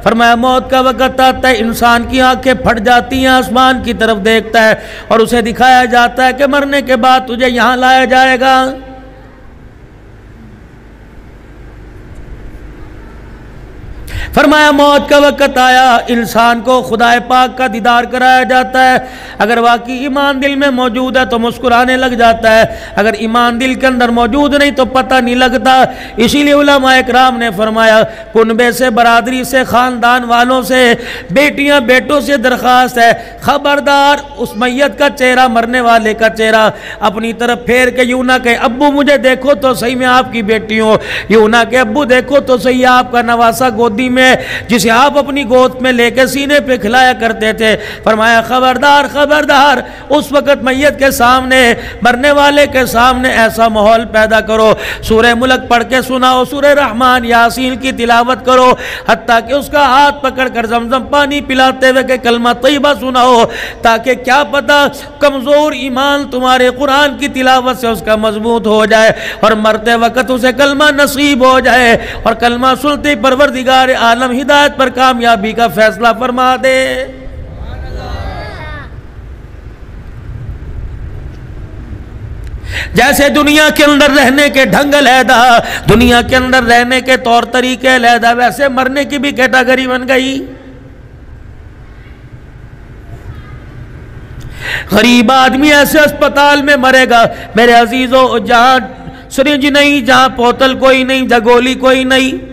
فرمایا موت کا وقت آتا ہے، انسان کی آنکھیں پھٹ جاتی ہیں، آسمان کی طرف دیکھتا ہے اور اسے دکھایا جاتا ہے کہ مرنے کے بعد تجھے یہاں لایا جائے گا۔ فرمایا موت کا وقت آیا، انسان کو خدا پاک کا دیدار کرایا جاتا ہے۔ اگر واقعی ایمان دل میں موجود ہے تو مسکرانے لگ جاتا ہے، اگر ایمان دل کے اندر موجود نہیں تو پتہ نہیں لگتا۔ اسی لیے علماء اکرام نے فرمایا کنبے سے، برادری سے، خاندان والوں سے، بیٹیاں بیٹوں سے درخواست ہے، خبردار اس میت کا چہرہ، مرنے والے کا چہرہ اپنی طرف پھیر کے یوں نہ کہ ابو مجھے دیکھو تو صحیح میں آپ کی بیٹی ہوں، یوں نہ کہ ابو دیکھو تو صحیح آپ کا نواسا گودی میں جسے آپ اپنی گود میں لے کے سینے پہ کھلایا کرتے تھے۔ فرمایا خبردار خبردار، اس وقت میت کے سامنے، مرنے والے کے سامنے ایسا ماحول پیدا کرو، سورہ ملک پڑھ کے سناؤ، سورہ رحمان یاسین کی تلاوت کرو، حتیٰ کہ اس کا ہاتھ پکڑ کر زمزم پانی پلاتے ہوئے کہ کلمہ طیبہ سناؤ، تاکہ کیا پتہ کمزور ایمان تمہارے قرآن کی تلاوت سے اس کا مضبوط ہو جائے اور مرتے وقت اسے کلمہ نصیب ہو جائے اور کلمہ سنتے پروردگار عالم ہدایت پر کامیابی کا فیصلہ فرما دے۔ جیسے دنیا کے اندر رہنے کے ڈھنگ علیحدہ، دنیا کے اندر رہنے کے طور طریقے علیحدہ، ویسے مرنے کی بھی کیٹیگری بن گئی۔ غریب آدمی ایسے اسپتال میں مرے گا میرے عزیزو جہاں سرنج نہیں، جہاں بوتل کوئی نہیں، جہاں گولی کوئی نہیں،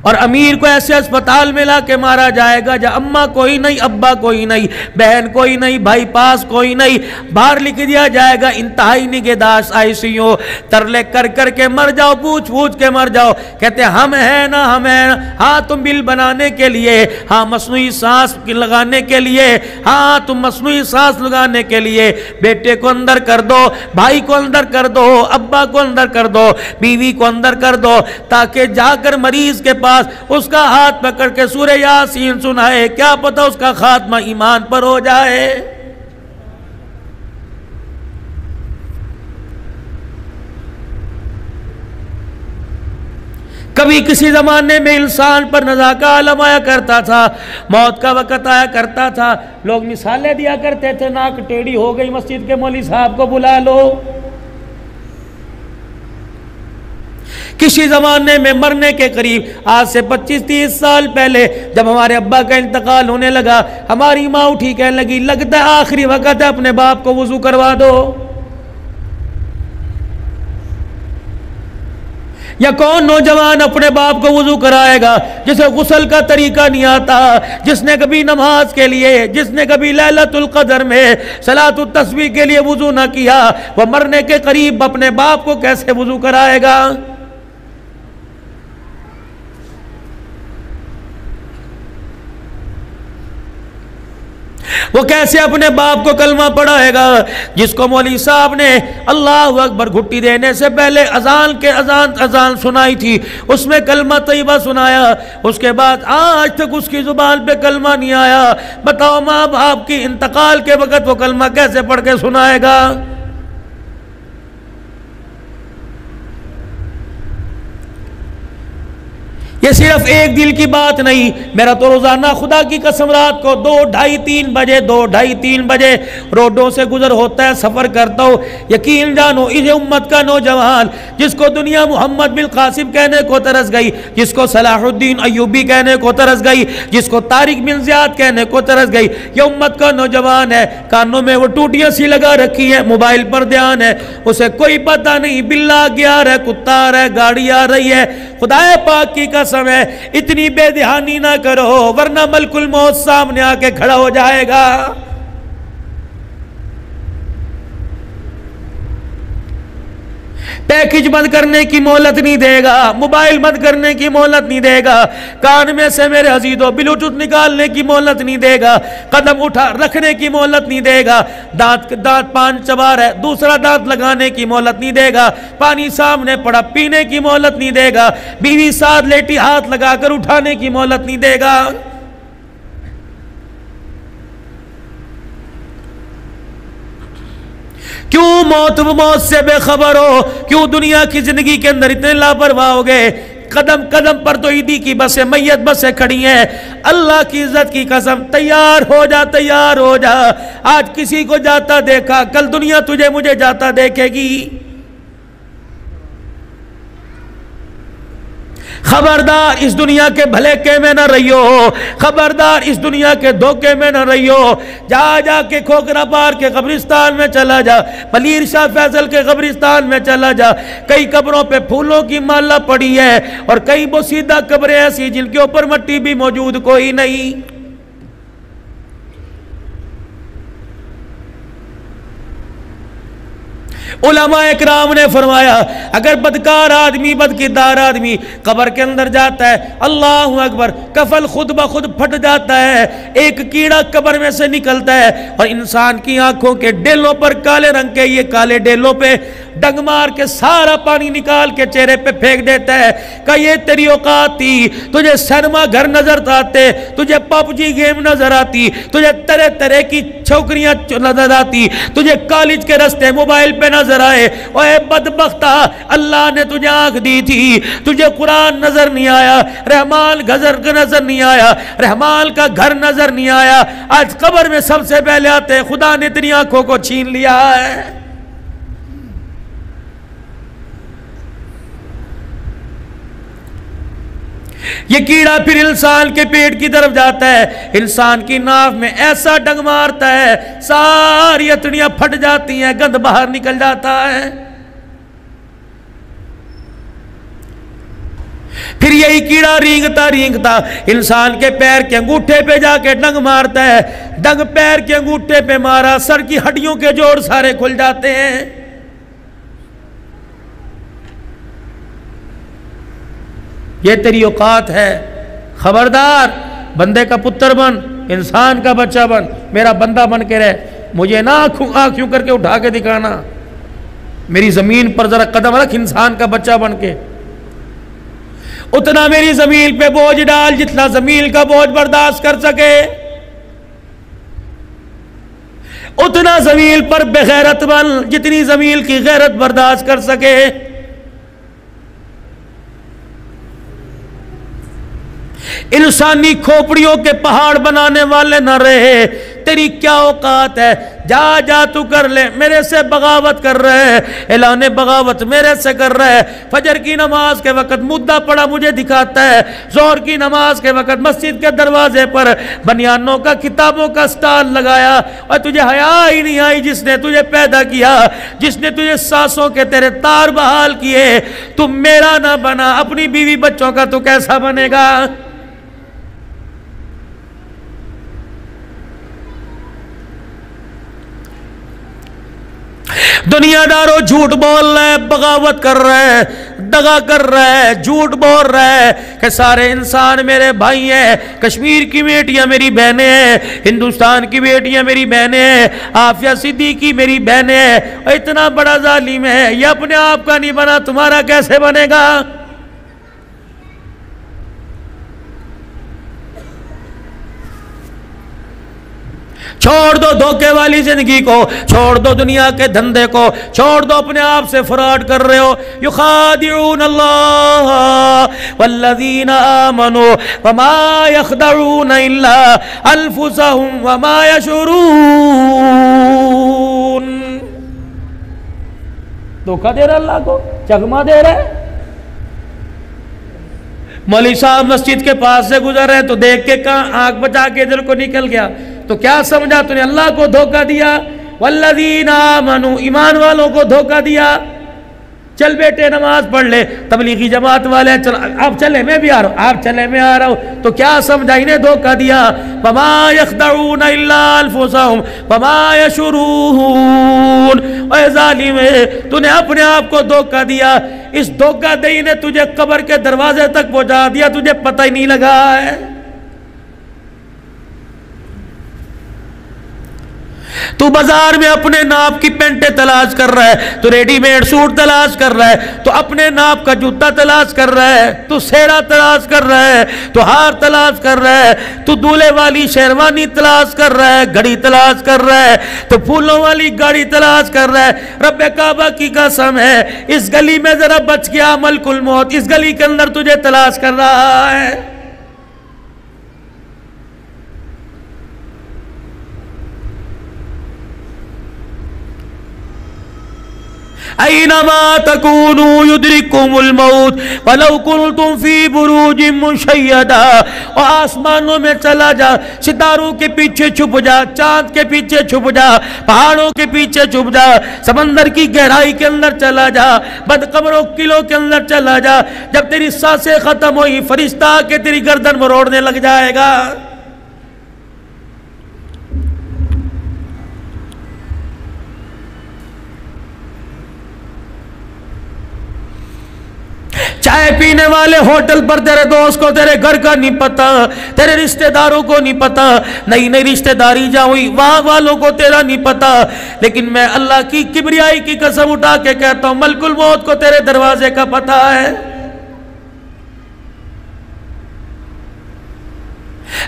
اور امیر کو ایسے اسپتال میں لا کے مارا جائے گا جہاں اماں کوئی نہیں، ابا کوئی نہیں، بہن کوئی نہیں، بھائی پاس کوئی نہیں، باہر لکھ دیا جائے گا انتہائی نگہداشت ICU، ترلے کر کر کے مر جاؤ، پوچھ پوچھ کے مر جاؤ، کہتے ہم ہیں نا ہم ہیں نا، ہاں تم بل بنانے کے لیے، ہاں مصنوعی سانس لگانے کے لیے، ہاں تم مصنوعی سانس لگانے کے لیے بیٹے کو اندر کر دو، بھائی کو اندر کر دو، ابا کو اندر کر دو، بیوی کو اندر کر دو، تاکہ جا کر مریض کے پاس اس کا ہاتھ پکڑ کے سورہ یاسین سنائے، کیا پتہ اس کا خاتمہ ایمان پر ہو جائے۔ کبھی کسی زمانے میں انسان پر نزا کا عالم آیا کرتا تھا، موت کا وقت آیا کرتا تھا، لوگ مثالیں دیا کرتے تھے، ناک ٹیڑھی ہو گئی مسجد کے مولوی صاحب کو بلا لو۔ کسی زمانے میں مرنے کے قریب، آج سے 25-30 سال پہلے جب ہمارے ابا کا انتقال ہونے لگا، ہماری ماں اٹھی کہنے لگی لگتا ہے آخری وقت ہے، اپنے باپ کو وضو کروا دو۔ یا کون نوجوان اپنے باپ کو وضو کرائے گا جسے غسل کا طریقہ نہیں آتا، جس نے کبھی نماز کے لیے، جس نے کبھی لیلۃ القدر میں صلاۃ التسبیح کے لیے وضو نہ کیا، وہ مرنے کے قریب اپنے باپ کو کیسے وضو کرائے گا؟ وہ کیسے اپنے باپ کو کلمہ پڑھائے گا؟ جس کو مولوی صاحب نے اللہ اکبر گھٹی دینے سے پہلے اذان سنائی تھی، اس میں کلمہ طیبہ سنایا، اس کے بعد آج تک اس کی زبان پہ کلمہ نہیں آیا، بتاؤ ماں باپ کی انتقال کے وقت وہ کلمہ کیسے پڑھ کے سنائے گا؟ یہ صرف ایک دل کی بات نہیں، میرا تو روزانہ خدا کی قسم رات کو 2:30-3 بجے روڈوں سے گزر ہوتا ہے، سفر کرتا ہوں، یقین جانو اس امت کا نوجوان جس کو دنیا محمد بن قاسم کہنے کو ترس گئی، جس کو صلاح الدین ایوبی کہنے کو ترس گئی، جس کو طارق بن زیاد کہنے کو ترس گئی، یہ امت کا نوجوان ہے، کانوں میں وہ ٹوٹیاں سی لگا رکھی ہیں، موبائل پر دھیان ہے، اسے کوئی پتہ نہیں بلا گیا رہا ہے، کتا آ رہا ہے، گاڑی آ رہی ہے، خدا پاک کی قسم ہے اتنی بے دہانی نہ کرو ورنہ ملک الموت سامنے آ کے کھڑا ہو جائے گا۔ پیکج بند کرنے کی مہلت نہیں دے گا، موبائل بند کرنے کی مہلت نہیں دے گا، کان میں سے میرے عزیزوں بلوٹوتھ نکالنے کی مہلت نہیں دے گا، قدم اٹھا رکھنے کی مہلت نہیں دے گا، دانت پان چبا رہا ہے دوسرا دانت لگانے کی مہلت نہیں دے گا، پانی سامنے پڑا پینے کی مہلت نہیں دے گا، بیوی ساتھ لیٹی ہاتھ لگا کر اٹھانے کی مہلت نہیں دے گا۔ کیوں موت سے بے خبر ہو؟ کیوں دنیا کی زندگی کے اندر اتنے لاپرواہ ہو گئے؟ قدم قدم پر تو عیدی کی بسیں میت بسیں کھڑی ہیں. اللہ کی عزت کی قسم تیار ہو جا تیار ہو جا. آج کسی کو جاتا دیکھا کل دنیا تجھے مجھے جاتا دیکھے گی. خبردار اس دنیا کے بھلیکے میں نہ رہیو, خبردار اس دنیا کے دھوکے میں نہ رہیو. جا جا کے کھوکرا پار کے قبرستان میں چلا جا, پلیر شاہ فیصل کے قبرستان میں چلا جا. کئی قبروں پہ پھولوں کی مالا پڑی ہے اور کئی بوسیدہ قبریں ایسی جن کے اوپر مٹی بھی موجود کوئی نہیں. علماء اکرام نے فرمایا اگر بدکار آدمی بدکردار آدمی قبر کے اندر جاتا ہے, اللہ اکبر, کفن خود بخود پھٹ جاتا ہے, ایک کیڑا قبر میں سے نکلتا ہے اور انسان کی آنکھوں کے ڈیلوں پر کالے رنگ کے یہ کالے ڈیلوں پہ ڈنگ مار کے سارا پانی نکال کے چہرے پہ پھینک دیتا ہے کہ یہ تیری اوقات تھی. تجھے سینما گھر نظر آتے, تجھے پب جی گیم نظر آتی, تجھے طرح طرح کی چھوکریاں نظر آتی, تجھے کالج کے رستے موبائل پہ نظر آئے. اوے بدبختہ, اللہ نے تجھے آنکھ دی تھی, تجھے قرآن نظر نہیں آیا, رحمان گھر نظر نہیں آیا, رحمان کا گھر نظر نہیں آیا. آج قبر میں سب سے پہلے آتے خدا نے تیری آنکھوں کو چھین لیا ہے. یہ کیڑا پھر انسان کے پیٹ کی طرف جاتا ہے, انسان کی ناف میں ایسا ڈنگ مارتا ہے ساری اتڑیاں پھٹ جاتی ہیں, گند باہر نکل جاتا ہے. پھر یہی کیڑا رینگتا رینگتا انسان کے پیر کے انگوٹھے پہ جا کے ڈنگ مارتا ہے. ڈنگ پیر کے انگوٹھے پہ مارا, سر کی ہڈیوں کے جوڑ سارے کھل جاتے ہیں. یہ تیری اوقات ہے, خبردار بندے کا پتر بن, انسان کا بچہ بن, میرا بندہ بن کے رہ. مجھے نہ آنکھوں کر کے اٹھا کے دکھانا, میری زمین پر ذرا قدم رکھ انسان کا بچہ بن کے. اتنا میری زمین پہ بوجھ ڈال جتنا زمین کا بوجھ برداشت کر سکے, اتنا زمین پر بغیرت بن جتنی زمین کی غیرت برداشت کر سکے. انسانی کھوپڑیوں کے پہاڑ بنانے والے نہ رہے. تیری کیا اوقات ہے, جا جا تو کر لے. میرے سے بغاوت کر رہے ہیں, اعلان بغاوت میرے سے کر رہے ہیں. فجر کی نماز کے وقت مدعا پڑا مجھے دکھاتا ہے, ظہر کی نماز کے وقت مسجد کے دروازے پر بنیانوں کا کتابوں کا سٹال لگایا. اور تجھے حیا ہی نہیں آئی, جس نے تجھے پیدا کیا, جس نے تجھے سانسوں کے تیرے تار بحال کیے, تم میرا نہ بنا اپنی بیوی بچوں کا تو کیسا بنے گا؟ دنیا داروں جھوٹ بول رہے, بغاوت کر رہے, دغا کر رہے, جھوٹ بول رہے کہ سارے انسان میرے بھائی ہیں, کشمیر کی بیٹیاں میری بہنیں ہیں, ہندوستان کی بیٹیاں میری بہنیں ہیں, عافیہ صدیقی میری بہنیں ہیں. اور اتنا بڑا ظالم ہے, یہ اپنے آپ کا نہیں بنا, تمہارا کیسے بنے گا؟ چھوڑ دو دھوکے والی زندگی کو, چھوڑ دو دنیا کے دھندے کو, چھوڑ دو اپنے آپ سے فراڈ کر رہے ہو. یخادعون اللہ والذین آمنوا وما یخدعون الا انفسهم وما یشعرون. دھوکہ دے رہا اللہ کو, چکما دے رہا ہے. مولوی صاحب مسجد کے پاس سے گزر رہے تو دیکھ کے کہاں آنکھ بچا کے ادھر کو نکل گیا, تو کیا سمجھا تو نے اللہ کو دھوکہ دیا. والذین آمنوا, ایمان والوں کو دھوکہ دیا. چل بیٹے نماز پڑھ لے, تبلیغی جماعت والے چل آپ چلے میں بھی آ رہا ہوں, آپ چلے میں آ رہا ہوں, تو کیا سمجھا انہیں دھوکہ دیا. وما یخدعون الا انفسهم وما یشعرون. اے ظالم, تو نے اپنے آپ کو دھوکہ دیا. اس دھوکہ دہی نے تجھے قبر کے دروازے تک پہنچا دیا, تجھے پتہ ہی نہیں لگا ہے. تو بازار میں اپنے ناپ کی پینٹیں تلاش کر رہا ہے، تو ریڈی میڈ سوٹ تلاش کر رہا ہے، تو اپنے ناپ کا جوتا تلاش کر رہا ہے، تو سیرا تلاش کر رہا ہے، تو ہار تلاش کر رہا ہے، تو دولہے والی شیروانی تلاش کر رہا ہے، گھڑی تلاش کر رہا ہے، تو پھولوں والی گاڑی تلاش کر رہا ہے۔ رب کعبہ کی قسم ہے، اس گلی میں ذرا بچ گیا ملک الموت، اس گلی کے اندر تجھے تلاش کر رہا ہے۔ اینما تکونوا یدرککم الموت ولو کنتم فی بروج مشیدہ۔ اور آسمانوں میں چلا جا، ستاروں کے پیچھے چھپ جا، چاند کے پیچھے چھپ جا، پہاڑوں کے پیچھے چھپ جا، سمندر کی گہرائی کے اندر چلا جا، بدقبروں قلعوں کے اندر چلا جا، جب تیری سانسیں ختم ہوئی فرشتہ آ کے تیری گردن مروڑنے لگ جائے گا۔ چائے پینے والے ہوٹل پر تیرے دوست کو تیرے گھر کا نہیں پتا، تیرے رشتہ داروں کو نہیں پتا، نئی نئی رشتہ داری جا ہوئی وہاں والوں کو تیرا نہیں پتا، لیکن میں اللہ کی کبریائی کی قسم اٹھا کے کہتا ہوں ملک الموت کو تیرے دروازے کا پتہ ہے۔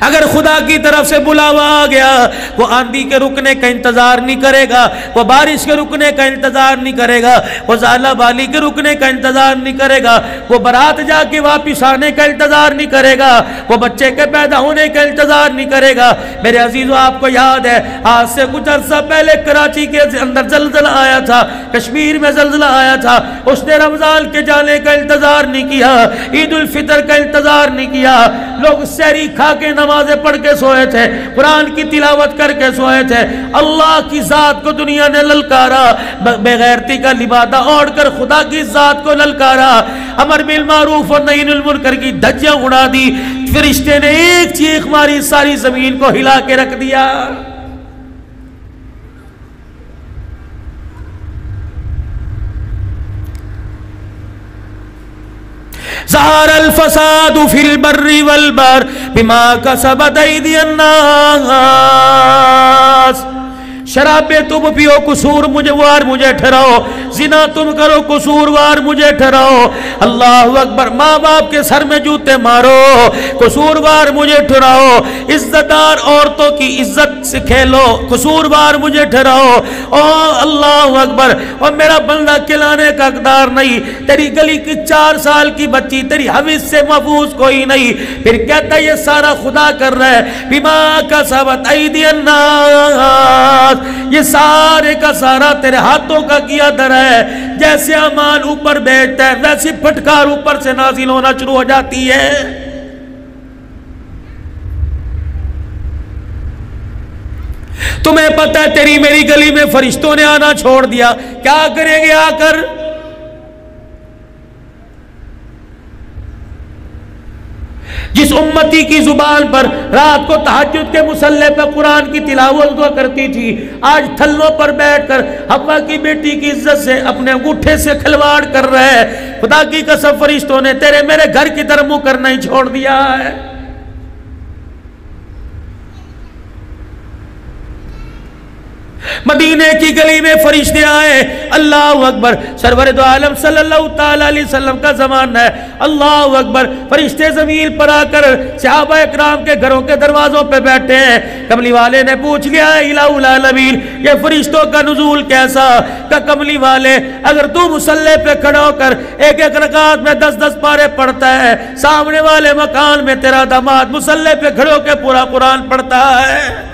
اگر خدا کی طرف سے بلاوا آ گیا، وہ آندھی کے رکنے کا انتظار نہیں کرے گا، وہ بارش کے رکنے کا انتظار نہیں کرے گا، وہ زالہ بالی کے رکنے کا انتظار نہیں کرے گا، وہ برات جا کے واپس آنے کا انتظار نہیں کرے گا، وہ بچے کے پیدا ہونے کا انتظار نہیں کرے گا۔ میرے عزیزو، آپ کو یاد ہے آج سے کچھ عرصہ پہلے کراچی کے اندر زلزلہ آیا تھا، کشمیر میں زلزلہ آیا تھا، اس نے رمضان کے جانے کا انتظار نہیں کیا، عید الفطر کا انتظار نہیں کیا، لوگ سحری کھا کے نمازیں پڑھ کے سوئے تھے، قرآن کی تلاوت کر کے سوئے تھے۔ اللہ کی ذات کو دنیا نے للکارا، بے غیرتی کا لبادہ اوڑھ کر خدا کی ذات کو للکارا، امر بالمعروف اور نہی عن المنکر کی دھجیاں اڑا دی، فرشتے نے ایک چیخ ماری ساری زمین کو ہلا کے رکھ دیا۔ ظہر الفساد فی البر والبحر بما کسبت ایدی الناس۔ شرابیں تم پیو قصوروار مجھے ٹھہراؤ، زنا تم کرو قصوروار مجھے ٹھہراؤ، اللہ اکبر، ماں باپ کے سر میں جوتے مارو قصوروار مجھے ٹھہراؤ، عزت دار عورتوں کی عزت سے کھیلو قصوروار مجھے ٹھہراؤ، او اللہ اکبر، اور میرا بندہ کھلانے کا حقدار نہیں، تیری گلی کی 4 سال کی بچی تیری حوث سے محفوظ کوئی نہیں، پھر کہتا ہے یہ سارا خدا کر رہا ہے، بما کسبت ایدی الناس، یہ سارے کا سارا تیرے ہاتھوں کا کیا در ہے۔ جیسے امان اوپر بیٹھتا ہے ویسی پھٹکار اوپر سے نازل ہونا شروع ہو جاتی ہے۔ تمہیں پتہ ہے تیری میری گلی میں فرشتوں نے آنا چھوڑ دیا، کیا کریں گے آ کر؟ جس امتی کی زبان پر رات کو تہجد کے مصلی پہ قرآن کی تلاوت ہوا کرتی تھی، آج تھلوں پر بیٹھ کر حوا کی بیٹی کی عزت سے اپنے انگوٹھے سے کھلواڑ کر رہے ہیں۔ خدا کی قسم فرشتوں نے تیرے میرے گھر کی طرف منہ کرنا ہی چھوڑ دیا ہے۔ مدینے کی گلی میں فرشتے آئے، اللہ اکبر، سرور دو عالم صلی اللہ تعالی علیہ وسلم کا زمانہ ہے، اللہ اکبر، فرشتے زمین پر آ کر صحابہ اکرام کے گھروں کے دروازوں پہ بیٹھے ہیں۔ کملی والے نے پوچھ لیا ہے الہ العالمین، یہ فرشتوں کا نزول کیسا؟ کہ کملی والے اگر تو مصلی پہ کھڑا ہو کر ایک ایک رکعت میں 10 پارے پڑھتا ہے، سامنے والے مکان میں تیرا داماد مصلی پہ کھڑے ہو کے پورا قرآن پڑھتا ہے۔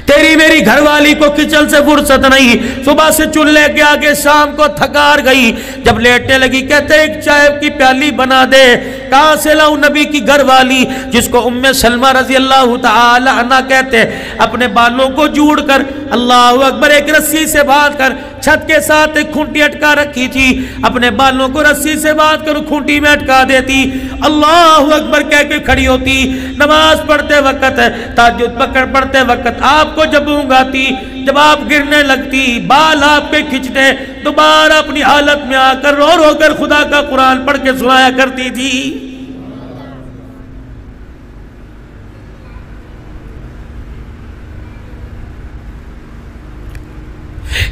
تیری میری گھر والی کو کچن سے فرصت نہیں، صبح سے چولہے کے آگے شام کو تھکار گئی، جب لیٹنے لگی کہتے ایک چائے کی پیالی بنا دے۔ کہاں سے لاؤں؟ نبی کی گھر والی جس کو ام سلمہ رضی اللہ تعالی عنہ کہتے، اپنے بالوں کو جوڑ کر اللہ اکبر ایک رسی سے باندھ کر چھت کے ساتھ ایک کھونٹی اٹکا رکھی تھی، اپنے بالوں کو رسی سے باندھ کر کھونٹی میں اٹکا دیتی، اللہ اکبر کہہ کے کھڑی ہوتی، نماز پڑھتے وقت تہجد پڑھتے وقت آپ کو جب اونگ آتی، جب آپ گرنے لگتی، بال آپ کے کھچتے، دوبارہ اپنی حالت میں آ کر رو رو کر خدا کا قرآن پڑھ کے سنایا کرتی تھی۔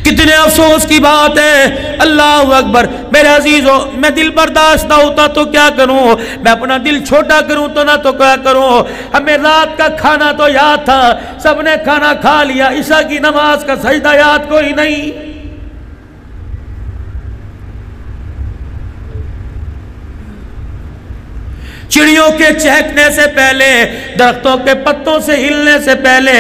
کتنے افسوس کی بات ہے. اللہ اکبر. میرے عزیزوں میں دل برداشت نہ ہوتا تو کیا کروں, میں اپنا دل چھوٹا کروں تو نہ تو کیا کروں. ہمیں رات کا کھانا تو یاد تھا, سب نے کھانا کھا لیا, عشاء کی نماز کا سجدہ یاد کوئی نہیں. چڑیوں کے چہکنے سے پہلے, درختوں کے پتوں سے ہلنے سے پہلے,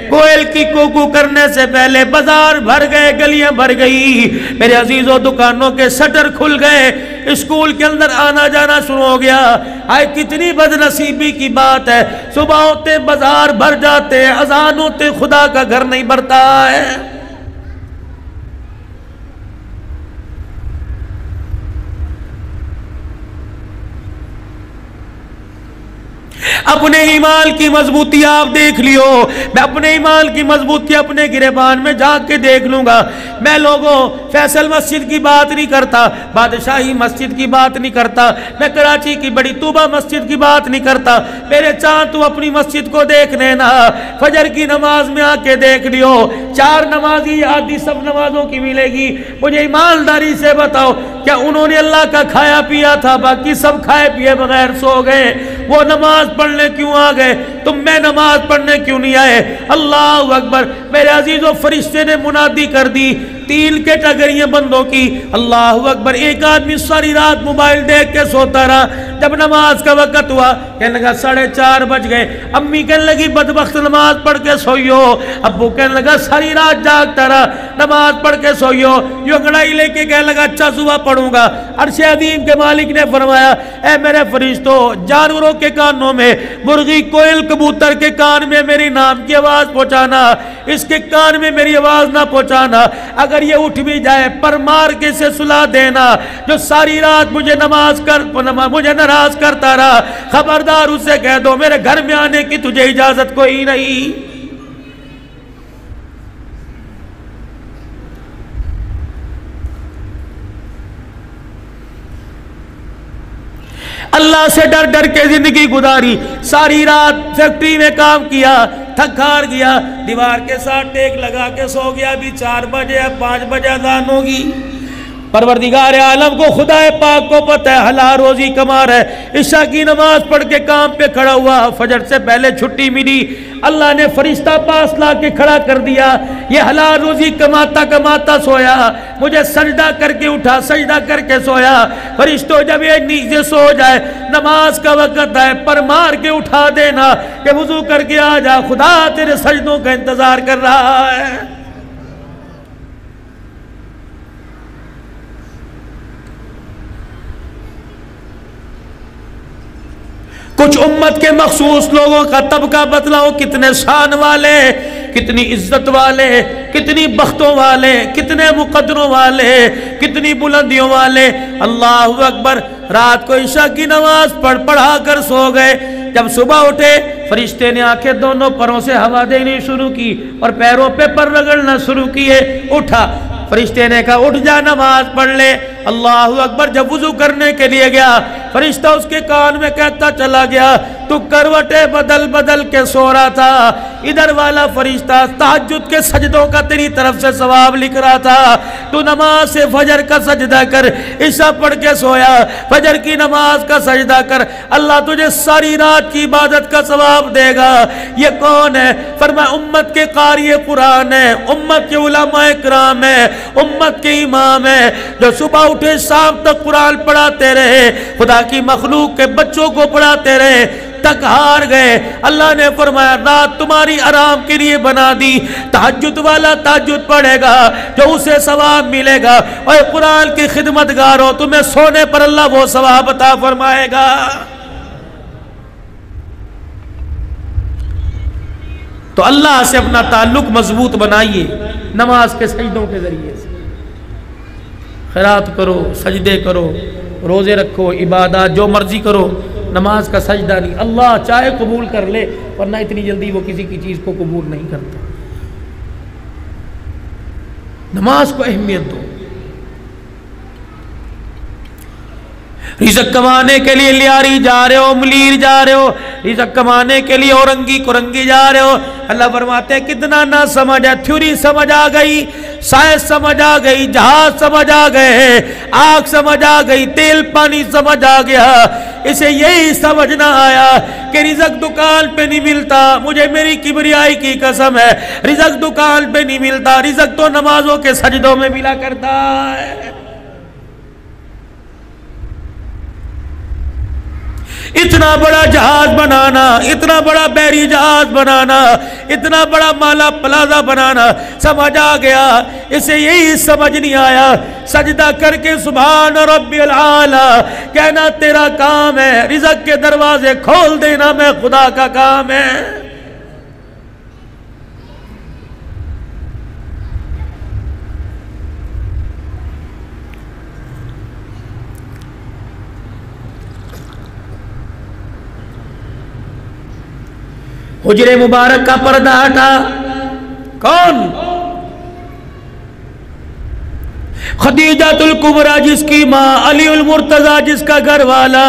کوئل کی کوکو کرنے سے پہلے بازار بھر گئے, گلیاں بھر گئی. میرے عزیزوں دکانوں کے شٹر کھل گئے, اسکول کے اندر آنا جانا شروع ہو گیا. آئے کتنی بد نصیبی کی بات ہے, صبح ہوتے بازار بھر جاتے, اذان ہوتے خدا کا گھر نہیں بھرتا ہے. اپنے ایمان کی مضبوطی آپ دیکھ لیو. میں اپنے ایمان کی مضبوطی اپنے گریبان میں جا کے دیکھ لوں گا. میں لوگوں فیصل مسجد کی بات نہیں کرتا, بادشاہی مسجد کی بات نہیں کرتا, میں کراچی کی بڑی طوبہ مسجد کی بات نہیں کرتا. میرے چاند تو اپنی مسجد کو دیکھنے نا, فجر کی نماز میں آ کے دیکھ لیو. 4 نمازی آدھی سب نمازوں کی ملے گی. مجھے ایمانداری سے بتاؤ, کیا انہوں نے اللہ کا کھایا پیا تھا, باقی سب کھائے پیے بغیر سو گئے؟ وہ نماز پڑھنے کیوں آ گئے, تم میں نماز پڑھنے کیوں نہیں آئے؟ اللہ اکبر. میرے عزیزوں فرشتے نے منادی کر دی, 3 کیٹیگریاں بندوں کی. اللہ اکبر. ایک آدمی ساری رات موبائل دیکھ کے سوتا رہا, جب نماز کا وقت ہوا کہنے لگا 4:30 بج گئے. امی کہنے لگی بدبخت نماز پڑھ کے سوئیو. ابو کہنے لگا ساری رات جاگتا رہا, نماز پڑھ کے سوئیو. یہ انگڑائی لے کے کہنے لگا اچھا صبح پڑھوں گا. عرش عظیم کے مالک نے فرمایا اے میرے فرشتوں, جانوروں کے کانوں میں, مرغی کوئل کبوتر کے کان میں میری نام کی آواز پہنچانا, اس کے کان میں میری آواز نہ پہنچانا. اگر یہ اٹھ بھی جائے پر مار کے سے سلا دینا, جو ساری رات مجھے مجھے ناراض کرتا رہا, خبردار اسے کہہ دو میرے گھر میں آنے کی تجھے اجازت کوئی نہیں. اللہ سے ڈر ڈر کے زندگی گزاری, ساری رات فیکٹری میں کام کیا, تھک ہار گیا, دیوار کے ساتھ ٹیک لگا کے سو گیا. ابھی 4 بجے 5 بجے اذان ہوگی. پروردگار عالم کو خدا پاک کو پتہ ہے حلال روزی کما رہا ہے. عشاء کی نماز پڑھ کے کام پہ کھڑا ہوا, فجر سے پہلے چھٹی ملی, اللہ نے فرشتہ پاس لا کے کھڑا کر دیا. یہ حلال روزی کماتا کماتا سویا, مجھے سجدہ کر کے اٹھا, سجدہ کر کے سویا. فرشتوں جب یہ نیچے سو جائے, نماز کا وقت ہے, پر مار کے اٹھا دینا کہ وضو کر کے آ جا, خدا تیرے سجدوں کا انتظار کر رہا ہے. کچھ امت کے مخصوص لوگوں کا طبقہ بتلاؤ, کتنے شان والے, کتنی عزت والے, کتنی بختوں والے, کتنے مقدروں والے, کتنی بلندیوں والے. اللہ اکبر. رات کو عشاء کی نماز پڑھا کر سو گئے. جب صبح اٹھے فرشتے نے آنکھیں دونوں پروں سے ہوا دینی شروع کی اور پیروں پہ پر رگڑنا شروع کیے. اٹھا, فرشتے نے کہا اٹھ جا نماز پڑھ لے. اللہ اکبر. جب وضو کرنے کے لیے گیا, فرشتہ اس کے کان میں کہتا چلا گیا تو کروٹیں بدل بدل کے سو رہا تھا. ادھر والا فرشتہ تہجد کے سجدوں کا تیری طرف سے ثواب لکھ رہا تھا. تو نماز سے فجر کا سجدہ کر, عشاء پڑھ کے سویا, فجر کی نماز کا سجدہ کر, اللہ تجھے ساری رات کی عبادت کا ثواب دے گا. یہ کون ہے؟ فرمایا امت کے قاری قرآن ہے, امت کے علماء کرام ہے, امت کے امام ہے, جو صبح اٹھے شام تک قرآن پڑھاتے رہے, خدا کی مخلوق کے بچوں کو پڑھاتے رہے, تک ہار گئے. اللہ نے فرمایا رات تمہاری آرام کے لیے بنا دی, تہجد والا تہجد پڑھے گا جو اسے ثواب ملے گا. اور قرآن کی خدمت گارو, تمہیں سونے پر اللہ وہ ثواب عطا فرمائے گا. تو اللہ سے اپنا تعلق مضبوط بنائیے نماز کے سجدوں کے ذریعے سے. خیرات کرو, سجدے کرو, روزے رکھو, عبادات جو مرضی کرو, نماز کا سجدہ نہیں. اللہ چاہے قبول کر لے, ورنہ اتنی جلدی وہ کسی کی چیز کو قبول نہیں کرتا. نماز کو اہمیت دو. رزق کمانے کے لیے لیاری جا رہے ہو, ملیر جا رہے ہو, رزق کمانے کے لیے اورنگی کرنگی جا رہے ہو, اللہ فرماتے ہیں کتنا نہ سمجھ ہے, تھیوری سمجھ آ گئی, سائنس سمجھ آ گئی، جہاز سمجھ آ گئے، آگ سمجھ آ گئی، تیل پانی سمجھ آ گیا، اسے یہی سمجھ نہ آیا کہ رزق دکان پہ نہیں ملتا، مجھے میری کبریائی کی قسم ہے، رزق دکان پہ نہیں ملتا، رزق تو نمازوں کے سجدوں میں ملا کرتا ہے۔ اتنا بڑا جہاز بنانا، اتنا بڑا بحری جہاز بنانا، اتنا بڑا مالا پلازا بنانا سمجھ آ گیا، اسے یہی سمجھ نہیں آیا سجدہ کر کے سبحان ربی العالی کہنا تیرا کام ہے، رزق کے دروازے کھول دینا میں خدا کا کام ہے۔ حجرے مبارک کا پردہ ہٹا، کون؟ خدیجہ الکبریٰ جس کی ماں، علی المرتضیٰ جس کا گھر والا،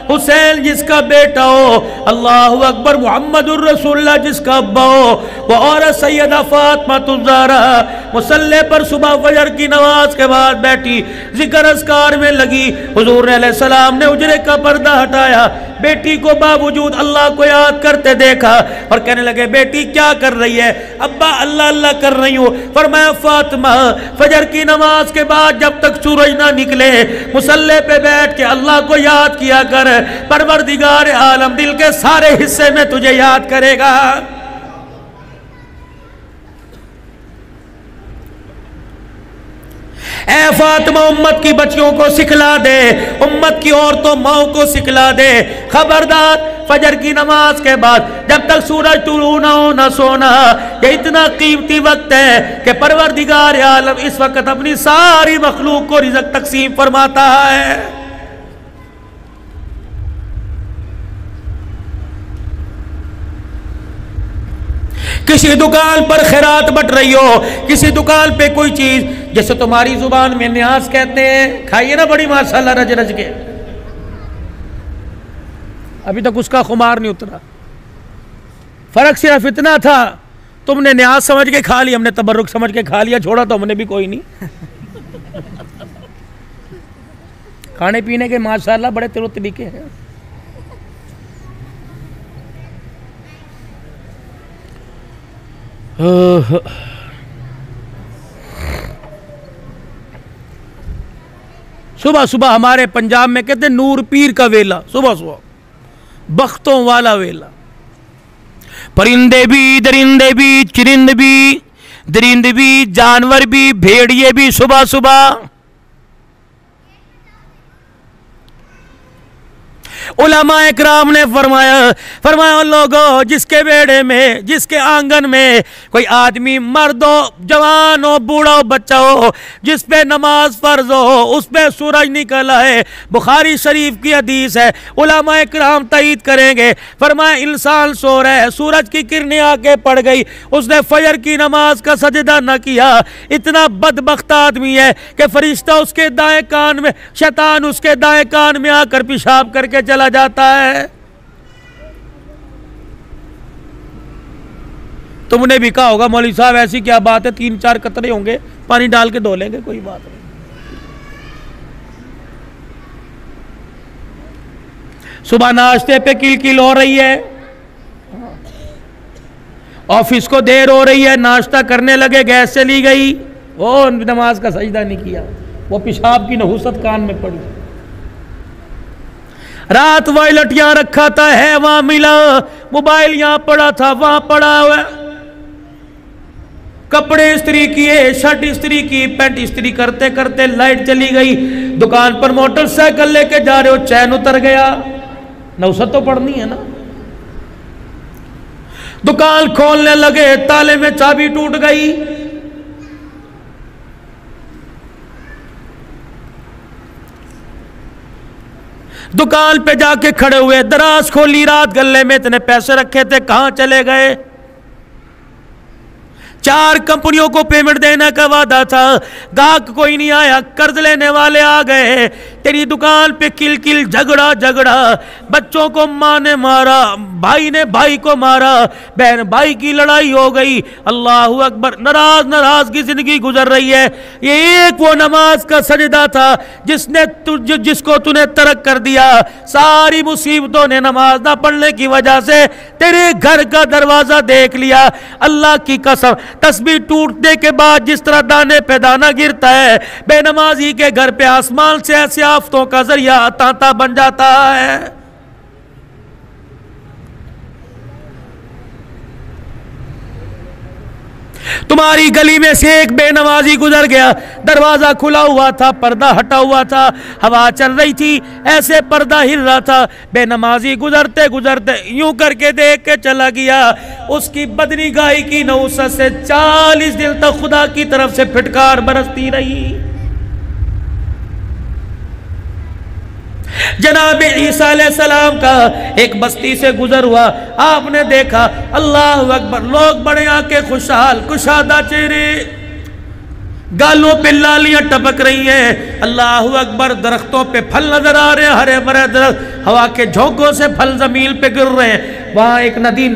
حسین جس کا بیٹا ہو، اللہ اکبر، محمد الرسول اللہ جس کا ابا ہو، وہ عورت سیدہ فاطمہ الزہرا مصلی پر صبح فجر کی نماز کے بعد بیٹھی، ذکر اذکار میں لگی، حضور علیہ السلام نے حجرے کا پردہ ہٹایا، بیٹی کو باوجود اللہ کو یاد کرتے دیکھا اور کہنے لگے بیٹی کیا کر رہی ہے؟ ابا اللہ اللہ کر رہی ہوں۔ فرمایا فاطمہ فجر کی نماز کے بعد جب تک سورج نہ نکلے مصلی پہ بیٹھ کے اللہ کو یاد کیا کر، پروردگار عالم دل کے سارے حصے میں تجھے یاد کرے گا۔ اے فاطمہ امت کی بچیوں کو سکھلا دے، امت کی عورتوں ماؤں کو سکھلا دے، خبردار فجر کی نماز کے بعد جب تک سورج طلوع نہ ہو نہ سونا، یہ اتنا قیمتی وقت ہے کہ پروردگار عالم اس وقت اپنی ساری مخلوق کو رزق تقسیم فرماتا ہے۔ کسی دکان پر خیرات بٹ رہی ہو، کسی دکان پہ کوئی چیز، جیسے تمہاری زبان میں نیاز کہتے ہیں، کھائیے نا بڑی ماشاءاللہ رج رج کے، ابھی تک اس کا خمار نہیں اترا، فرق صرف اتنا تھا تم نے نیاز سمجھ کے کھا لی، ہم نے تبرک سمجھ کے کھا لیا، چھوڑا تو ہم نے بھی کوئی نہیں۔ کھانے پینے کے ماشاءاللہ بڑے طرح طریقے ہیں۔ صبح صبح ہمارے پنجاب میں کہتے ہیں نور پیر کا ویلا، صبح صبح بختوں والا ویلا، پرندے بھی درندے بھی چرند بھی درند بھی جانور بھی بھیڑیے بھی صبح صبح۔ علماء اکرام نے فرمایا لوگوں جس کے بیڑے میں، جس کے آنگن میں کوئی آدمی مرد ہو، جوان ہو، بوڑھا ہو، بچہ ہو، جس پہ نماز فرض ہو، اس پہ سورج نکل آئے، بخاری شریف کی حدیث ہے، علماء اکرام تائید کریں گے، فرمایا انسان سو رہا ہے، سورج کی کرنیں آ کے پڑ گئی، اس نے فجر کی نماز کا سجدہ نہ کیا، اتنا بدبخت آدمی ہے کہ فرشتہ اس کے دائیں کان میں، شیطان اس کے دائیں کان میں آ کر پیشاب کر کے چلا جاتا ہے۔ تم نے بھی کہا ہوگا مولوی صاحب ایسی کیا بات ہے، 3-4 قطرے ہوں گے پانی ڈال کے دھو لیں گے، کوئی بات نہیں۔ صبح ناشتے پہ کل کل ہو رہی ہے، آفس کو دیر ہو رہی ہے، ناشتہ کرنے لگے گیس چلی گئی، وہ نماز کا سجدہ نہیں کیا، وہ پیشاب کی نحوست کان میں پڑی، رات وائلٹ یہاں رکھا تھا ہے وہاں ملا، موبائل یہاں پڑا تھا وہاں پڑا ہوا، کپڑے استری کیے، شرٹ استری کی، پینٹ استری کرتے کرتے لائٹ چلی گئی، دکان پر موٹر سائیکل لے کے جا رہے ہو، چین اتر گیا، نوست تو پڑھنی ہے نا، دکان کھولنے لگے، تالے میں چابی ٹوٹ گئی، دکان پہ جا کے کھڑے ہوئے، دراز کھولی، رات گلے میں اتنے پیسے رکھے تھے کہاں چلے گئے؟ 4 کمپنیوں کو پیمنٹ دینے کا وعدہ تھا، گاہک کوئی نہیں آیا، قرض لینے والے آ گئے، تیری دکان پہ کل کل جھگڑا، بچوں کو ماں نے مارا، بھائی نے بھائی کو مارا، بہن بھائی کی لڑائی ہو گئی، اللہ اکبر، ناراض کی زندگی گزر رہی ہے۔ یہ ایک وہ نماز کا سجدہ تھا جس کو تو نے ترک کر دیا۔ ساری مصیبتوں نے نماز نہ پڑھنے کی وجہ سے تیرے گھر کا دروازہ دیکھ لیا۔ اللہ کی قسم، تسبیح ٹوٹنے کے بعد جس طرح دانے پہ دانہ گرتا ہے، بے نمازی کے گھر پہ آسمان سے ایسے آفتوں کا ذریعہ تانتا بن جاتا ہے۔ تمہاری گلی میں سے ایک بے نمازی گزر گیا، دروازہ کھلا ہوا تھا، پردہ ہٹا ہوا تھا، ہوا چل رہی تھی، ایسے پردہ ہل رہا تھا، بے نمازی گزرتے یوں کر کے دیکھ کے چلا گیا، اس کی بدنگاہی کی نحوست سے 40 دن تک خدا کی طرف سے پھٹکار برستی رہی۔ جناب عیسیٰ علیہ السلام کا ایک بستی سے گزر ہوا، آپ نے دیکھا، اللہ اکبر، لوگ بڑے آنکھیں خوشحال، کشادہ چہرے، گالوں پہ لالیاں ٹپک رہی ہیں، اللہ اکبر، درختوں پہ پھل نظر آ رہے ہیں، ہرے بھرے درخت، ہوا کے جھونکوں سے پھل زمین پہ گر رہے ہیں، وہاں ایک ندی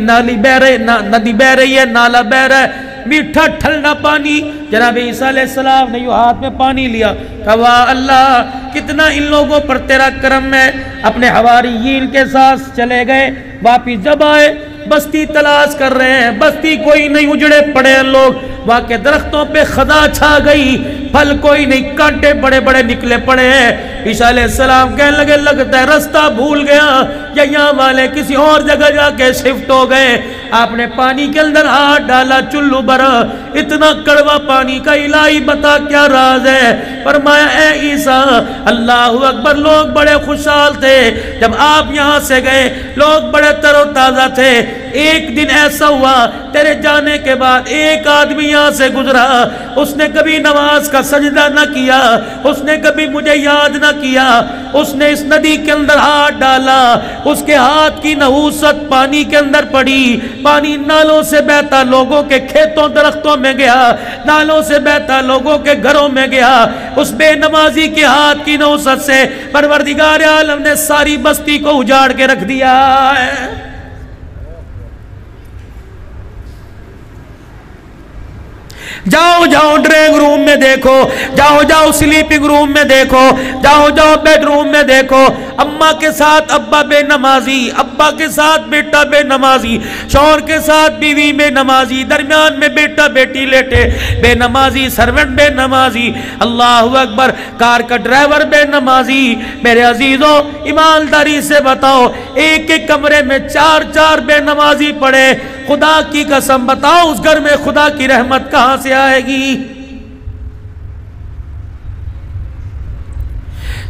بہ رہی ہے، نالا بہ رہا ہے، میٹھا ٹھنڈا پانی۔ جناب عیسیٰ علیہ السلام نے یوں ہاتھ میں پانی لیا، کہا واہ اللہ، کتنا ان لوگوں پر تیرا کرم ہے۔ اپنے حواریین کے ساتھ چلے گئے، واپس جب آئے بستی تلاش کر رہے ہیں، بستی کوئی نہیں، اجڑے پڑے ہیں لوگ، وہاں کے درختوں پہ خزاں چھا گئی، پھل کوئی نہیں، کانٹے بڑے بڑے نکلے پڑے ہیں۔ عیسیٰ علیہ السلام کہنے لگے، لگتا ہے رستہ بھول گیا، یا یہاں والے کسی اور جگہ جا کے شفٹ ہو گئے۔ آپ نے پانی کے اندر ہاتھ ڈالا، چلو بھرا، اتنا کڑوا پانی کا، الہی بتا کیا راز ہے؟ فرمایا اے عیسیٰ، اللہ اکبر، لوگ بڑے خوشحال تھے جب آپ یہاں سے گئے، لوگ بڑے تر و تازہ تھے۔ ایک دن ایسا ہوا تیرے جانے کے بعد، ایک آدمی یہاں سے گزرا، اس نے کبھی نماز کا سجدہ نہ کیا، اس نے کبھی مجھے یاد نہ کیا، اس نے اس ندی کے اندر ہاتھ ڈالا، اس کے ہاتھ کی نحوست پانی کے اندر پڑی، پانی نالوں سے بہتا لوگوں کے کھیتوں درختوں میں گیا، نالوں سے بہتا لوگوں کے گھروں میں گیا۔ اس بے نمازی کے ہاتھ کی نحوست سے پروردگار عالم نے ساری بستی کو اجاڑ کے رکھ دیا ہے۔ جاؤ ڈرائنگ روم میں دیکھو، جاؤ سلیپنگ روم میں دیکھو، جاؤ بیڈ روم میں دیکھو، اماں کے ساتھ ابا بے نمازی، ابا کے ساتھ بیٹا بے نمازی، شوہر کے ساتھ بیوی بے نمازی، درمیان میں بیٹا بیٹی لیٹے بے نمازی، سرونٹ بے نمازی، اللہ اکبر، کار کا ڈرائیور بے نمازی۔ میرے عزیزوں، ایمانداری سے بتاؤ، ایک کمرے میں 4 بے نمازی پڑے، خدا کی قسم بتاؤ اس گھر میں خدا کی رحمت کہاں سے آئے گی؟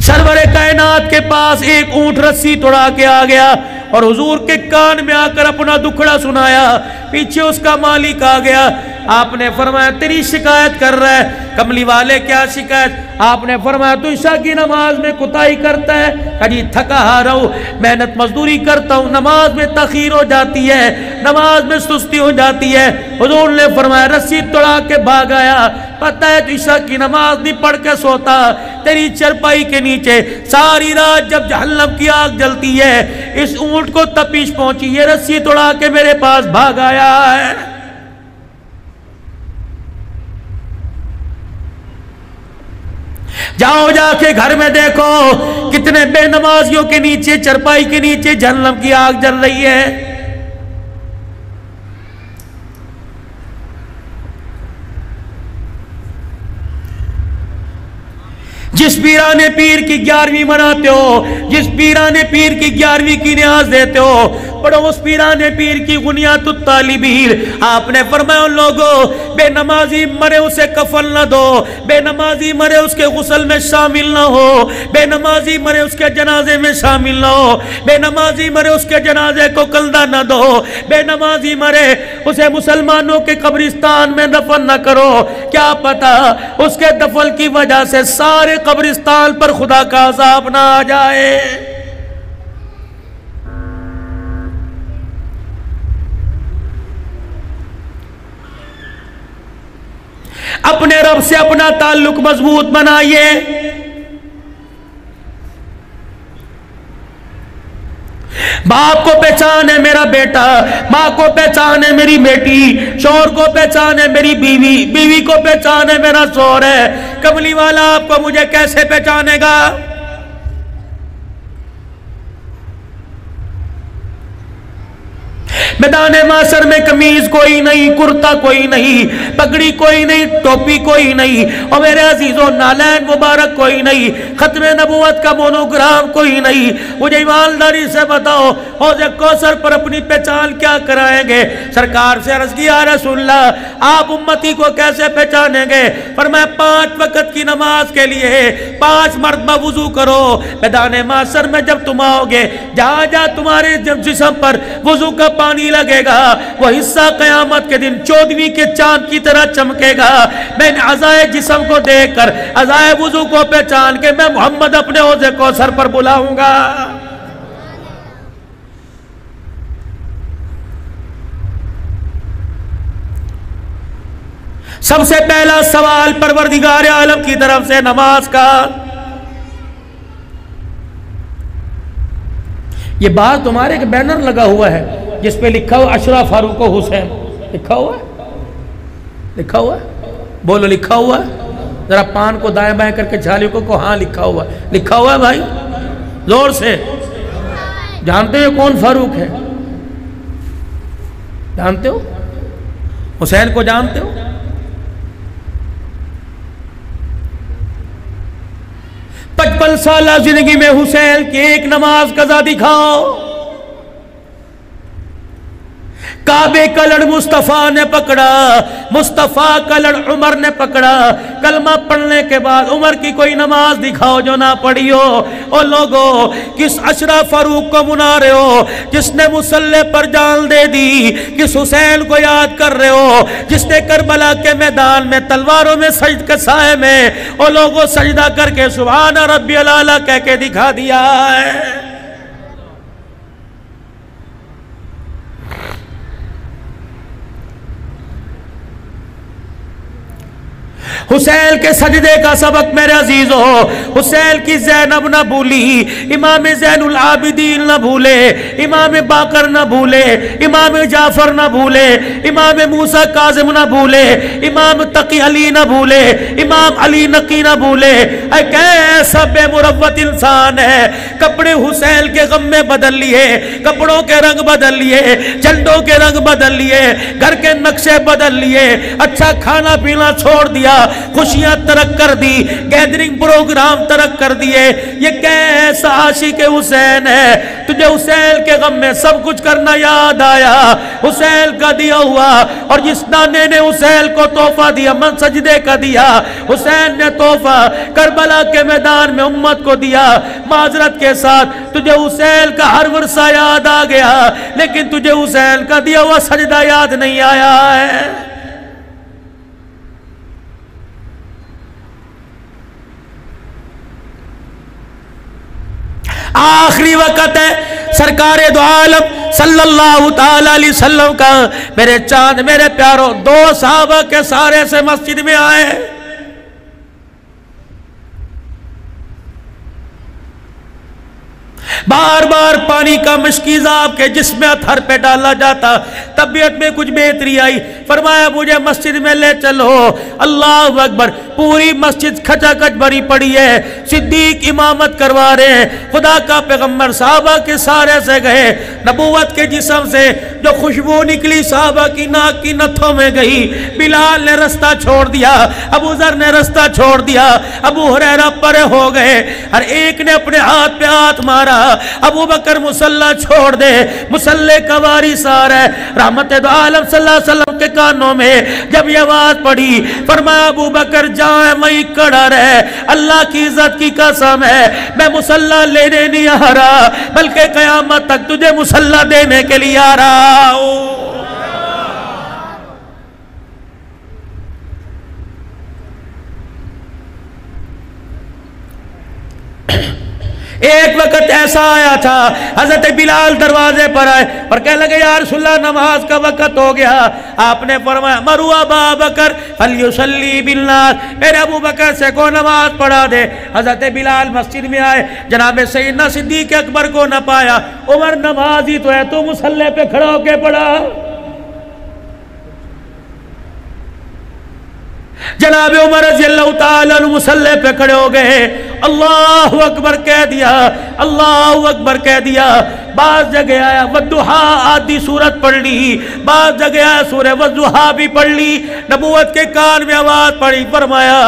سرور کائنات کے پاس ایک اونٹ رسی توڑا کے آ گیا اور حضور کے کان میں آ کر اپنا دکھڑا سنایا، پیچھے اس کا مالک آ گیا، آپ نے فرمایا تیری شکایت کر رہا ہے۔ کملی والے کیا شکایت؟ آپ نے فرمایا تو عشاء کی نماز میں کوتاہی کرتا ہے، کبھی تھکا ہارا ہوں، محنت مزدوری کرتا ہوں، نماز میں تاخیر ہو جاتی ہے، نماز میں سستی ہو جاتی ہے۔ حضور نے فرمایا رسی توڑا کے بھاگ آیا، پتہ ہے تو عشاء کی نماز نہیں پڑھ کے سوتا، تیری چرپائی کے نیچے ساری رات جب جہنم کی آگ جلتی ہے، اس اونٹ کو تپش پہنچی، یہ رسی توڑا کے میرے پاس بھاگ آیا ہے۔ جا کے گھر میں دیکھو کتنے بے نمازیوں کے نیچے، چرپائی کے نیچے جہنم کی آگ جل رہی ہے۔ جس پیرانے پیر کی 11ویں مناتے ہو، جس پیرانے پیر کی 11ویں کی نیاز دیتے ہو، پڑھو اس پیرانے پیر کی غنیات الطالبین۔ آپ نے فرمایا ان لوگوں، بے نمازی مرے اسے کفن نہ دو، بے نمازی مرے اس کے غسل میں شامل نہ ہو، بے نمازی مرے اس کے جنازے میں شامل نہ ہو، بے نمازی مرے اس کے جنازے کو کلدہ نہ دو، بے نمازی مرے اسے مسلمانوں کے قبرستان میں دفن نہ کرو، کیا پتا اس کے دفن کی وجہ سے سارے قبرستان پر خدا کا عذاب نہ آ جائے۔ اپنے رب سے اپنا تعلق مضبوط بنائیے۔ باپ کو پہچان ہے میرا بیٹا، ماں کو پہچان ہے میری بیٹی، شوہر کو پہچان ہے میری بیوی، بیوی کو پہچان ہے میرا شوہر ہے، کملی والا آپ کو مجھے کیسے پہچانے گا؟ میدان معاشر میں قمیض کوئی نہیں، کرتا کوئی نہیں، پگڑی کوئی نہیں، ٹوپی کوئی نہیں، اور میرے عزیزوں نالین مبارک کوئی نہیں، ختم نبوت کا مونوگرام کوئی نہیں۔ مجھے ایمانداری سے بتاؤ حوض کوثر پر اپنی پہچان کیا کرائیں گے؟ سرکار سے عرض کیا یا رسول اللہ آپ امتی کو کیسے پہچانیں گے؟ فرمایا 5 وقت کی نماز کے لیے 5 مرتبہ وضو کرو۔ میدان معاشر میں جب تم آؤ گے، جہاں جہاں تمہارے جسم پر وضو کا پانی لگے گا وہ حصہ قیامت کے دن 14ویں کے چاند کی طرح چمکے گا۔ میں ان اعضائے جسم کو دیکھ کر اعضائے وضو کو پہچان کے میں محمد اپنے حوض کوثر پر بلاؤں گا۔ سب سے پہلا سوال پروردگار عالم کی طرف سے نماز کا۔ یہ باہر تمہارے ایک بینر لگا ہوا ہے جس پہ لکھا ہوا اشرف فاروق و حسین، لکھا ہوا ہے؟ لکھا ہوا ہے؟ بولو لکھا ہوا ہے؟ ذرا پان کو دائیں بائیں کر کے جھالی کو ہاں لکھا ہوا ہے، لکھا ہوا ہے بھائی زور سے۔ جانتے ہو کون فاروق ہے؟ جانتے ہو؟ حسین کو جانتے ہو؟ پچپن سالہ زندگی میں حسین کی ایک نماز قضا دکھاؤ۔ کعبے کا لڑ مصطفیٰ نے پکڑا، مصطفیٰ کا لڑ عمر نے پکڑا، کلمہ پڑھنے کے بعد عمر کی کوئی نماز دکھاؤ جو نہ پڑھی ہو۔ او لوگو کس اشرف فاروق کو منا رہے ہو جس نے مصلی پر جان دے دی؟ کس حسین کو یاد کر رہے ہو جس نے کربلا کے میدان میں تلواروں میں سجد کے سائے میں او لوگو سجدہ کر کے سبحان ربی العالی کہہ کے دکھا دیا ہے؟ حسین کے سجدے کا سبق میرے عزیزو، حسین کی زینب نہ بھولی، امام زین العابدین نہ بھولے، امام باقر نہ بھولے، امام جعفر نہ بھولے، امام موسیٰ کاظم نہ بھولے، امام تقی علی نہ بھولے، امام علی نقی نہ بھولے۔ اے کیسا بے مروت انسان ہے، کپڑے حسین کے غم میں بدل لیے، کپڑوں کے رنگ بدل لیے، جھنڈوں کے رنگ بدل لیے، گھر کے نقشے بدل لیے، اچھا کھانا پینا چھوڑ دیا، خوشیاں ترک کر دی، گیدرنگ پروگرام ترک کر دیے۔ یہ کیسا عاشق حسین ہے، تجھے حسین کے غم میں سب کچھ کرنا یاد آیا، حسین کا دیا ہوا۔ اور جس نانے نے حسین کو تحفہ دیا من سجدے کا دیا، حسین نے تحفہ کربلا کے میدان میں امت کو دیا۔ معذرت کے ساتھ تجھے حسین کا ہر ورثہ یاد آ گیا لیکن تجھے حسین کا دیا ہوا سجدہ یاد نہیں آیا ہے۔ آخری وقت ہے سرکار دو عالم صلی اللہ تعالی علیہ وسلم کا، میرے چاند میرے پیاروں 2 صحابہ کے سارے سے مسجد میں آئے۔ بار بار پانی کا مشکیزہ آپ کے جسم اتھر پہ ڈالا جاتا، طبیعت میں کچھ بہتری آئی، فرمایا مجھے مسجد میں لے چلو۔ اللہ اکبر، پوری مسجد کھچا کھچ بھری پڑی ہے، صدیق امامت کروا رہے ہیں، خدا کا پیغمبر صحابہ کے سارے سے گئے، نبوت کے جسم سے جو خوشبو نکلی صحابہ کی ناک کی نتھوں میں گئی۔ بلال نے رستہ چھوڑ دیا، ابو ذر نے رستہ چھوڑ دیا، ابو ہریرہ پرے ہو گئے، ہر ایک نے اپنے ہاتھ پہ ہاتھ مارا۔ ابو بکر مصلی چھوڑ دے، مصلی کا وارث آ رہا ہے۔ رحمت دو عالم صلی اللہ علیہ وسلم کے کانوں میں جب یہ آواز پڑی، فرمایا ابو بکر جائیں میں کھڑا رہے، اللہ کی عزت کی قسم ہے میں مصلی لینے نہیں آ رہا بلکہ قیامت تک تجھے مصلی دینے کے لیے آ رہا ہوں۔ ایک وقت ایسا آیا تھا حضرت بلال دروازے پر آئے اور کہنے لگے یا رسول اللہ نماز کا وقت ہو گیا. آپ نے فرمایا مروا ابا بکر فلیصلی بالناس، میرے ابو بکر سے کو نماز پڑھا دے. حضرت بلال مسجد میں آئے، جناب سیدنا صدیق اکبر کو نہ پایا. عمر نماز ہی تو ہے، تو مصلی پہ کھڑا ہو کے پڑھا. جناب عمر رضی اللہ تعالیٰ عنہ مصلی پہ کھڑے ہو گئے، اللہ اکبر کہہ دیا، اللہ اکبر کہہ دیا. بعض جگہ آیا والضحیٰ آدھی سورت پڑھ لی، بعض جگہ آیا سورہ والضحیٰ بھی پڑھ لی. نبوت کے کان میں آواز پڑی، فرمایا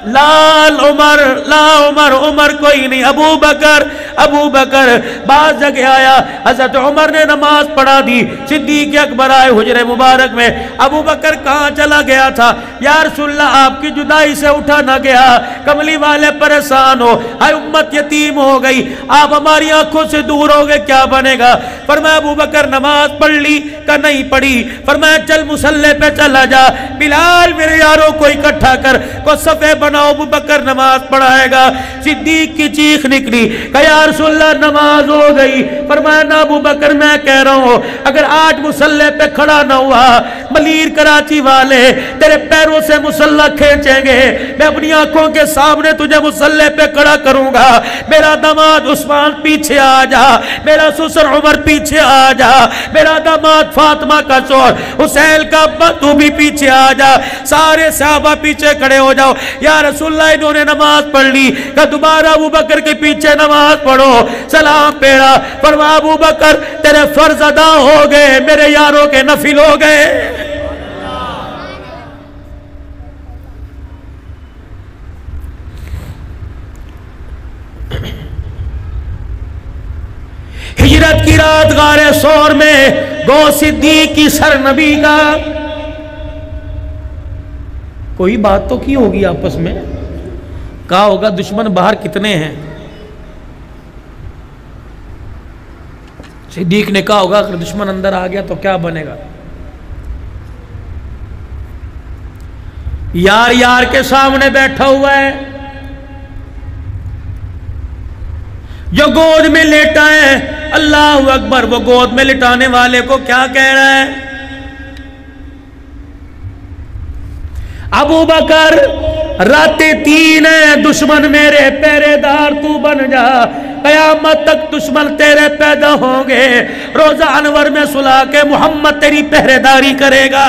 لا عمر، لا عمر، عمر کوئی نہیں، ابو بکر، ابو بکر. بعض جگہ آیا حضرت عمر نے نماز پڑھا دی، صدیق اکبر آئے حجرے مبارک میں. ابو بکر کہاں چلا گیا تھا؟ یا رسول اللہ آپ کی جدائی سے اٹھا نہ گیا، کملی والے پریشان ہو، اے امت یتیم ہو گئی، آپ ہماری آنکھوں سے دور ہو گئے، کیا بنے گا؟ فرمایا ابو بکر نماز پڑھ لی کہ نہیں پڑھی؟ فرمایا چل مصلی پہ چلا جا، بلال میرے یاروں کو اکٹھا کر، کو صفے بناؤ، ابو بکر نماز پڑھائے گا. صدیق کی چیخ نکلی کہ یا رسول اللہ نماز ہو گئی. فرمایا نہ ابو بکر، میں کہہ رہا ہوں اگر آج مصلی پہ کھڑا نہ ہوا، ملیر کراچی والے تیرے پیروں سے مصلی کھینچیں گے. میں اپنی آنکھوں کے سامنے تجھے مصلی پہ کھڑا کروں گا. میرا داماد عثمان پیچھے آ جا، میرا سسر عمر پیچھے آ جا، میرا داماد فاطمہ کا شوہر حسین کا ابا تو بھی پیچھے آ جا. سارے صحابہ پیچھے کھڑے ہو جاؤ. یا رسول اللہ انہوں نے نماز پڑھ لی کہ دوبارہ ابو بکر کے پیچھے نماز پڑھو. سلام پیڑا. فرمایا ابو بکر تیرے فرض ادا ہو گئے، میرے یاروں کے نفل ہو گئے. ہجرت کی رات غار ثور میں گو صدیق کی سر نبی کا کوئی بات تو کی ہوگی، آپس میں کہا ہوگا دشمن باہر کتنے ہیں. صدیق نے کہا ہوگا اگر دشمن اندر آ گیا تو کیا بنے گا. یار یار کے سامنے بیٹھا ہوا ہے، جو گود میں لیٹا ہے، اللہ اکبر. وہ گود میں لٹانے والے کو کیا کہہ رہا ہے؟ ابو بکر راتیں 3 ہیں، دشمن میرے پہرے دار تو بن جا، قیامت تک دشمن تیرے پیدا ہوں گے، روزہ انور میں سلا کے محمد تیری پہرے داری کرے گا.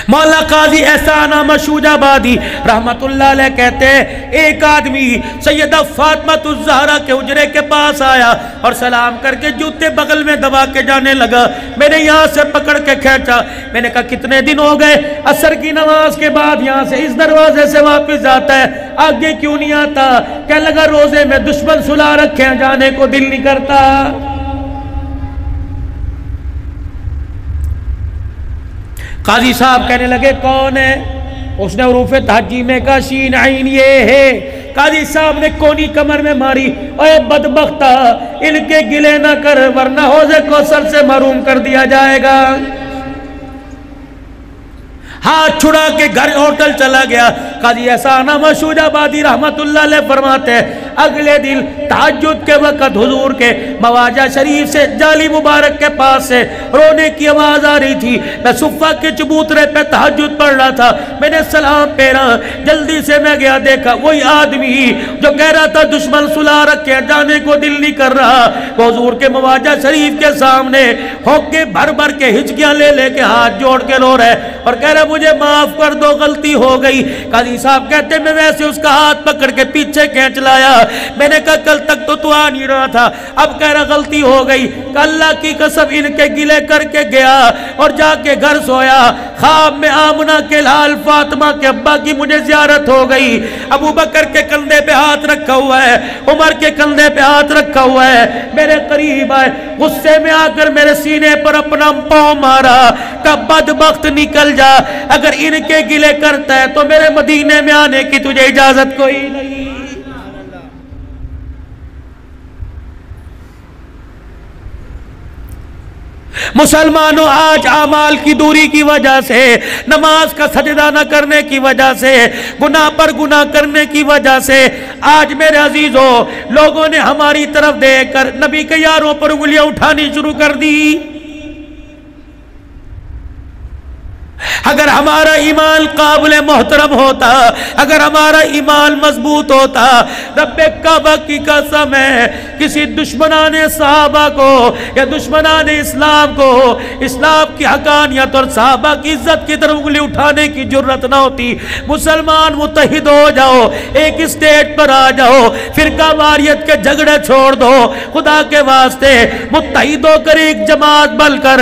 مولا قاضی احسان احمد شوج آبادی رحمت اللہ علیہ کہتے ہیں ایک آدمی سیدہ فاطمہ الزہرا کے حجرے کے پاس آیا اور سلام کر کے جوتے بغل میں دبا کے جانے لگا. میں نے یہاں سے پکڑ کے کھینچا، میں نے کہا کتنے دن ہو گئے؟ عصر کی نماز کے بعد یہاں سے اس دروازے سے واپس جاتا ہے، آگے کیوں نہیں آتا؟ کہنے لگا روزے میں دشمن سلا رکھے ہیں، جانے کو دل نہیں کرتا. قاضی صاحب کہنے لگے کون ہے؟ اس نے حروف تہجی میں کہا شین عین یہ ہے. قاضی صاحب نے کونی کمر میں ماری، اے بدبختہ ان کے گلے نہ کر ورنہ حوض کوثر سے محروم کر دیا جائے گا. ہاتھ چھڑا کے گھر ہوٹل چلا گیا. قاضی احسان احمد شوج آبادی رحمت اللہ علیہ فرماتے ہیں اگلے دن تہجد کے وقت حضور کے مواجہ شریف سے جالی مبارک کے پاس سے رونے کی آواز آ رہی تھی. میں صفہ کے چبوترے پہ تہجد پڑھ رہا تھا، میں نے سلام پھیرا، جلدی سے میں گیا، دیکھا وہی آدمی جو کہہ رہا تھا دشمن سلا رکھے جانے کو دل نہیں کر رہا، وہ حضور کے مواجہ شریف کے سامنے ہوکے بھر بھر کے ہچکیاں لے لے کے ہاتھ جوڑ کے رو رہے اور کہہ رہے مجھے معاف کر دو، غلطی ہو گئی. قاضی صاحب کہتے میں ویسے اس کا ہاتھ پکڑ کے پیچھے کھینچ لایا. میں نے کہا کل تک تو آ نہیں رہا تھا، اب کہہ رہا غلطی ہو گئی. کہ اللہ کی قسم ان کے گلے کر کے گیا اور جا کے گھر سویا. خواب میں آمنہ کے لال فاطمہ کے ابا کی مجھے زیارت ہو گئی. ابو بکر کے کندھے پہ ہاتھ رکھا ہوا ہے، عمر کے کندھے پہ ہاتھ رکھا ہوا ہے. میرے قریب آئے، غصے میں آ کر میرے سینے پر اپنا پاؤں مارا کہ بدبخت نکل جا، اگر ان کے گلے کرتا ہے تو میرے مدینے میں آنے کی تجھے اجازت کوئی نہیں. مسلمانوں آج اعمال کی دوری کی وجہ سے، نماز کا سجدہ نہ کرنے کی وجہ سے، گناہ پر گناہ کرنے کی وجہ سے آج میرے عزیزوں لوگوں نے ہماری طرف دیکھ کر نبی کے یاروں پر انگلیاں اٹھانی شروع کر دی۔ اگر ہمارا ایمان قابل محترم ہوتا، اگر ہمارا ایمان مضبوط ہوتا، رب کعبہ کی قسم ہے کسی دشمنان صحابہ کو یا دشمنان اسلام کو اسلام کی حقانیت اور صحابہ کی عزت کی طرف انگلی اٹھانے کی جرت نہ ہوتی۔ مسلمان متحد ہو جاؤ، ایک اسٹیج پر آ جاؤ، فرقہ واریت کے جھگڑے چھوڑ دو، خدا کے واسطے متحد ہو کر ایک جماعت بن کر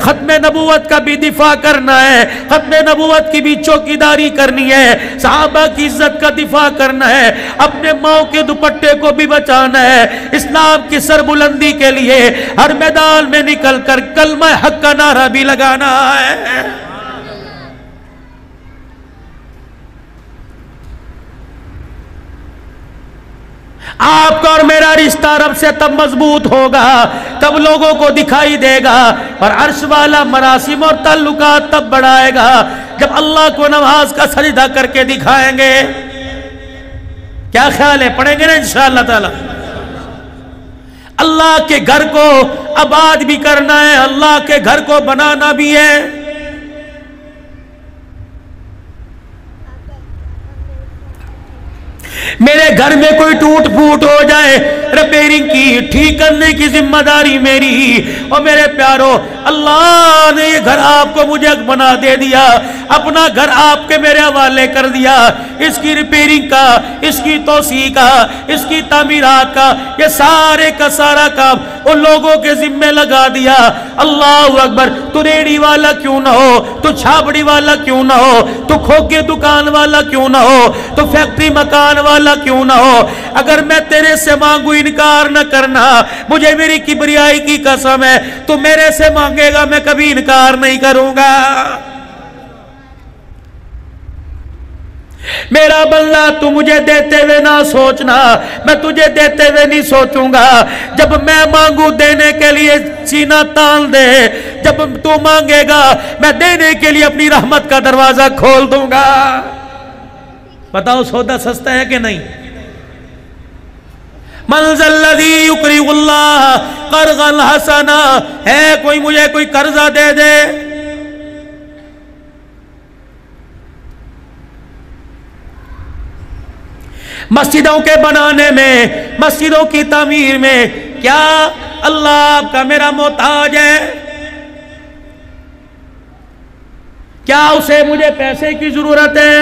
ختم نبوت کا بھی دفاع کرنا ہے، ختم نبوت کی بھی چوکیداری کرنی ہے، صحابہ کی عزت کا دفاع کرنا ہے، اپنے ماؤں کے دوپٹے کو بھی بچانا ہے، اسلام کی سربلندی کے لیے ہر میدان میں نکل کر کلمہ حق کا نعرہ بھی لگانا ہے۔ آپ کا اور میرا رشتہ رب سے تب مضبوط ہوگا، تب لوگوں کو دکھائی دے گا، اور عرش والا مراسم اور تعلقات تب بڑھائے گا جب اللہ کو نماز کا سجدہ کر کے دکھائیں گے۔ کیا خیال ہے؟ پڑھیں گے نا انشاءاللہ تعالی؟ اللہ کے گھر کو آباد بھی کرنا ہے، اللہ کے گھر کو بنانا بھی ہے۔ میرے گھر میں کوئی ٹوٹ پھوٹ ہو جائے، ریپیرنگ کی ٹھیک کرنے کی ذمہ داری میری۔ اور میرے پیارو، اللہ نے یہ گھر آپ کو مجھے بنا دے دیا، اپنا گھر آپ کے میرے حوالے کر دیا، اس کی ریپیرنگ کا، اس کی توسیع کا، اس کی تعمیرات کا، یہ سارے کا سارا کام ان لوگوں کے ذمہ لگا دیا۔ اللہ اکبر! تو ریڑی والا کیوں نہ ہو، تو چھاپڑی والا کیوں نہ ہو، تو کھوکے دکان والا کیوں نہ ہو، تو فیکٹری مکان والا کیوں نہ ہو، اگر میں تیرے سے مانگوں انکار نہ کرنا، مجھے میری کبریائی کی قسم ہے، تو میرے سے مانگے گا میں کبھی انکار نہیں کروں گا۔ میرا بندہ تو مجھے دیتے ہوئے نہ سوچنا، میں تجھے دیتے ہوئے نہیں سوچوں گا۔ جب میں مانگوں دینے کے لیے سینہ تان دے، جب تو مانگے گا میں دینے کے لیے اپنی رحمت کا دروازہ کھول دوں گا۔ بتاؤ سودا سستا ہے کہ نہیں؟ من ذا الذی یقرض اللہ قرضا حسنا، ہے کوئی مجھے کوئی قرضہ دے دے؟ مسجدوں کے بنانے میں، مسجدوں کی تعمیر میں کیا اللہ آپ کا میرا محتاج ہے؟ کیا اسے مجھے پیسے کی ضرورت ہے؟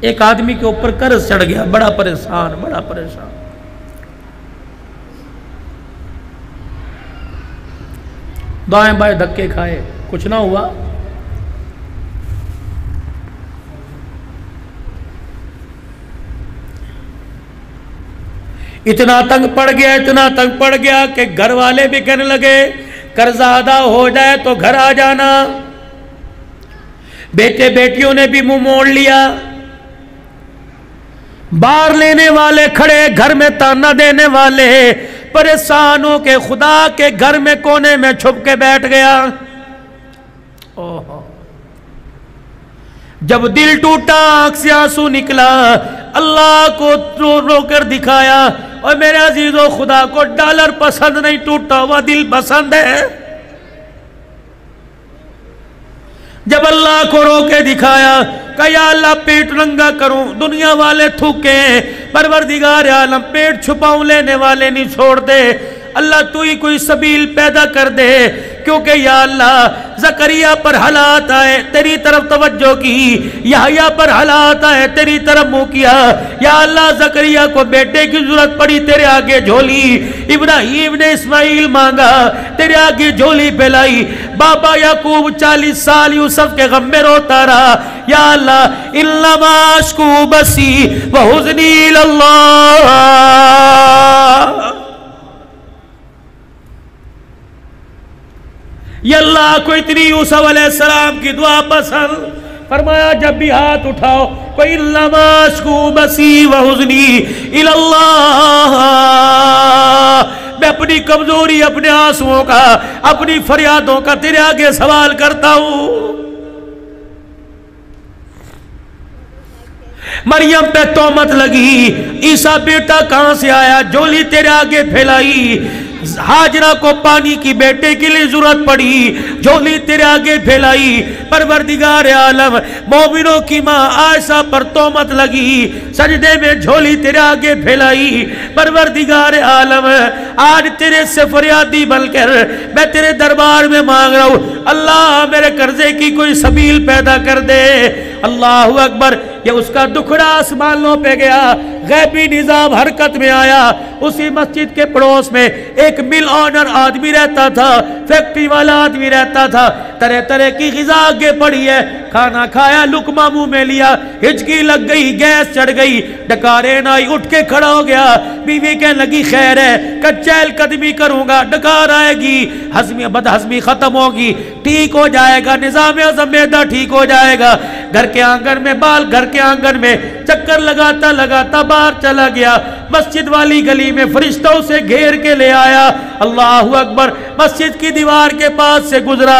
ایک آدمی کے اوپر قرض چڑھ گیا، بڑا پریشان، بڑا پریشان۔ دائیں بائیں دھکے کھائے، کچھ نہ ہوا۔ اتنا تنگ پڑ گیا، اتنا تنگ پڑ گیا کہ گھر والے بھی کہنے لگے قرضہ ادا ہو جائے تو گھر آ جانا۔ بیٹے بیٹیوں نے بھی منہ موڑ لیا، باہر لینے والے کھڑے، گھر میں تانا دینے والے پریشان ہو کے خدا کے گھر میں کونے میں چھپ کے بیٹھ گیا۔ جب دل ٹوٹا، آنکھ سے آنسو نکلا، اللہ کو رو رو کر دکھایا، اور میرے عزیزو خدا کو ڈالر پسند نہیں، ٹوٹا ہوا دل پسند ہے۔ جب اللہ کو رو کے دکھایا کہ یا اللہ پیٹ ننگا کروں، دنیا والے تھوکے، پروردگار عالم پیٹ چھپاؤں لینے والے نہیں چھوڑتے، اللہ تو ہی کوئی سبیل پیدا کر دے، کیونکہ یا اللہ زکریا پر حالات آئے تیری طرف توجہ کی، یحییٰ پر حالات آئے تیری طرف منہ کیا، یا اللہ زکریا کو بیٹے کی ضرورت پڑی تیرے آگے جھولی، ابراہیم نے اسماعیل مانگا تیرے آگے جھولی پھیلائی، بابا یعقوب 40 سال یوسف کے غم میں روتا رہا، یا اللہ انما اشکو بسی وحزنی اللہ۔ یا اللہ کو اتنی یوسف علیہ السلام کی دعا پسند، فرمایا جب بھی ہاتھ اٹھاؤ کوئی انما اشکو بسی وحزنی الی اللہ، میں اپنی کمزوری، اپنے آنسوؤں کا، اپنی فریادوں کا تیرے آگے سوال کرتا ہوں۔ مریم پہ تہمت لگی، عیسیٰ بیٹا کہاں سے آیا، جھولی تیرے آگے پھیلائی، ہاجرہ کو پانی کی بیٹے کے لیے ضرورت پڑی، جھولی تیرے آگے پھیلائی۔ پروردگار عالم، مومنوں کی ماں عائشہ پر تہمت لگی، سجدے میں جھولی تیرے آگے پھیلائی۔ پروردگار عالم، آج تیرے سے فریادی بن کر میں تیرے دربار میں مانگ رہا ہوں، اللہ میرے قرضے کی کوئی سبیل پیدا کر دے۔ اللہ اکبر، یہ اس کا دکھڑا آسمانوں پہ گیا، غیبی نظام حرکت میں آیا۔ اسی مسجد کے پڑوس میں ایک مل آنر آدمی رہتا تھا، فیکٹری والا آدمی رہتا تھا، طرح طرح کی غذا آگے پڑی ہے، کھانا کھایا، لقمہ منہ میں لیا، ہچکی لگ گئی، گیس چڑھ گئی، ڈکارین آئی، اٹھ کے کھڑا ہو گیا۔ بیوی کہنے لگی خیر ہے، چہل قدمی کروں گا، ڈکار آئے گی، ہضمی بد ہضمی ختم ہوگی، ٹھیک ہو جائے گا، نظام ہضم معدہ ٹھیک ہو جائے گا۔ گھر کے آنگن میں گھر کے آنگن میں چکر لگاتا لگاتا باہر چلا گیا، مسجد والی گلی میں فرشتہ اسے گھیر کے لے آیا۔ اللہ اکبر، مسجد کی دیوار کے پاس سے گزرا،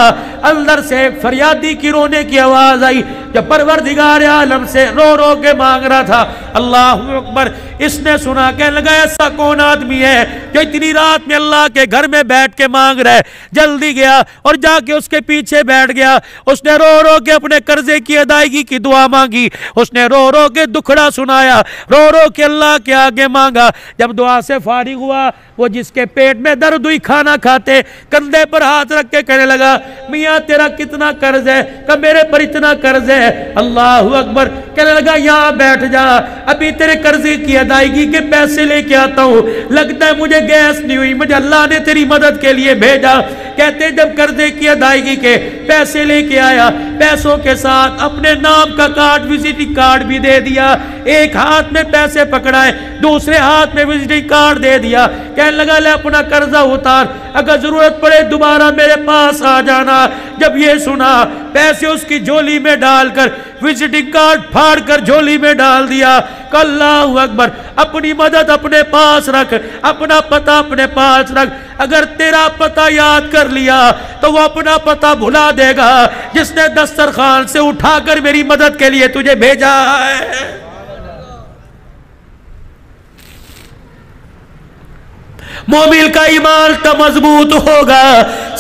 اندر سے ایک فریادی کی رونے کی آواز آئی، جب پروردگار عالم سے رو رو کے مانگ رہا تھا۔ اللہ اکبر، اس نے سنا، کہنے لگا ایسا کون آدمی ہے جو اتنی رات میں اللہ کے گھر میں بیٹھ کے مانگ رہا ہے؟ جلدی گیا اور جا کے اس کے پیچھے بیٹھ گیا۔ اس نے رو رو کے اپنے قرضے کی ادائیگی کی دعا مانگی، اس نے رو رو کے دکھڑا سنایا، رو رو کے اللہ کے آگے مانگا۔ جب دعا سے فارغ ہوا، وہ جس کے پیٹ میں درد ہوئی کھانا کھاتے، کندھے پر ہاتھ رکھ کے کہنے لگا میاں تیرا کتنا قرض ہے؟ کہ میرے پر اتنا قرض ہے۔ اللہ اکبر، کہنے لگا یہاں بیٹھ جا، ابھی تیرے قرضے کی ادائیگی کے پیسے لے کے آتا ہوں، لگتا ہے مجھے گیس نہیں ہوئی، مجھے اللہ نے تیری مدد کے لیے بھیجا۔ کہتے جب قرضے کی ادائیگی کے پیسے لے کے آیا، پیسوں کے ساتھ اپنے نام کا کارڈ، وزٹنگ کارڈ بھی دے دیا، ایک ہاتھ میں پیسے پکڑائے، دوسرے ہاتھ میں وزٹنگ کارڈ دے دیا، کہنے لگا لے اپنا قرضہ اتار، اگر ضرورت پڑے دوبارہ میرے پاس آ جانا۔ جب یہ سنا، پیسے اس کی جھولی میں ڈال کر، وزٹنگ کارڈ پھاڑ کر جھولی میں ڈال دیا۔ کہ اللہ اکبر، اپنی مدد اپنے پاس رکھ، اپنا پتہ اپنے پاس رکھ، اگر تیرا پتہ یاد کر لیا تو وہ اپنا پتہ بھلا دے گا جس نے دسترخوان سے اٹھا کر میری مدد کے لیے تجھے بھیجا ہے۔ مومن کا ایمان تو مضبوط ہوگا،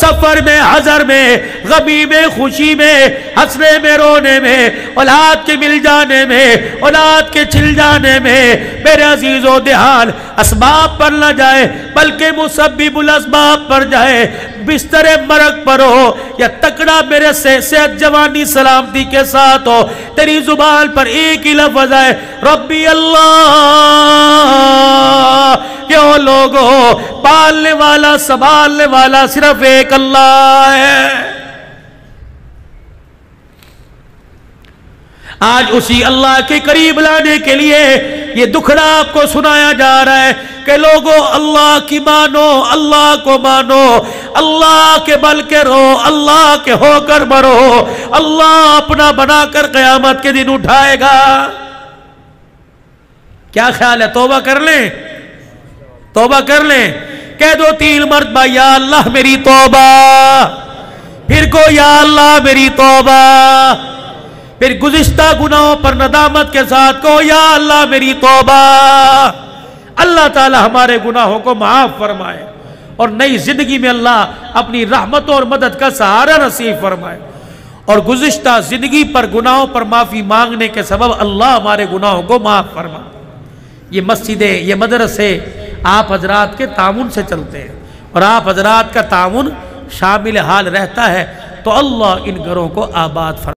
سفر میں، حضر میں، غمی میں، خوشی میں، ہنسنے میں، رونے میں، اولاد کے مل جانے میں، اولاد کے چھل جانے میں۔ میرے عزیزو، دھیان اسباب پر نہ جائے بلکہ مسبب الاسباب پر جائے۔ بستر مرگ پر ہو یا تکڑا میرے سے صحت جوانی سلامتی کے ساتھ ہو، تیری زبان پر ایک ہی لفظ ہے، ربی اللہ۔ کیوں لوگوں، پالنے والا سنبھالنے والا صرف ایک اللہ ہے۔ آج اسی اللہ کے قریب لانے کے لیے یہ دکھڑا آپ کو سنایا جا رہا ہے کہ لوگوں اللہ کی مانو، اللہ کو مانو، اللہ کے بل کے رہو، اللہ کے ہو کر مرو، اللہ اپنا بنا کر قیامت کے دن اٹھائے گا۔ کیا خیال ہے؟ توبہ کر لیں، توبہ کر لیں، کہہ دو 3 مرتبہ یا اللہ میری توبہ، پھر کو یا اللہ میری توبہ، پھر گزشتہ گناہوں پر ندامت کے ساتھ کو یا اللہ میری توبہ۔ اللہ تعالی ہمارے گناہوں کو معاف فرمائے اور نئی زندگی میں اللہ اپنی رحمتوں اور مدد کا سہارا نصیب فرمائے، اور گزشتہ زندگی پر گناہوں پر معافی مانگنے کے سبب اللہ ہمارے گناہوں کو معاف فرمائے۔ یہ مسجدیں، یہ مدرسے آپ حضرات کے تعاون سے چلتے ہیں، اور آپ حضرات کا تعاون شامل حال رہتا ہے، تو اللہ ان گھروں کو آباد فرمائے۔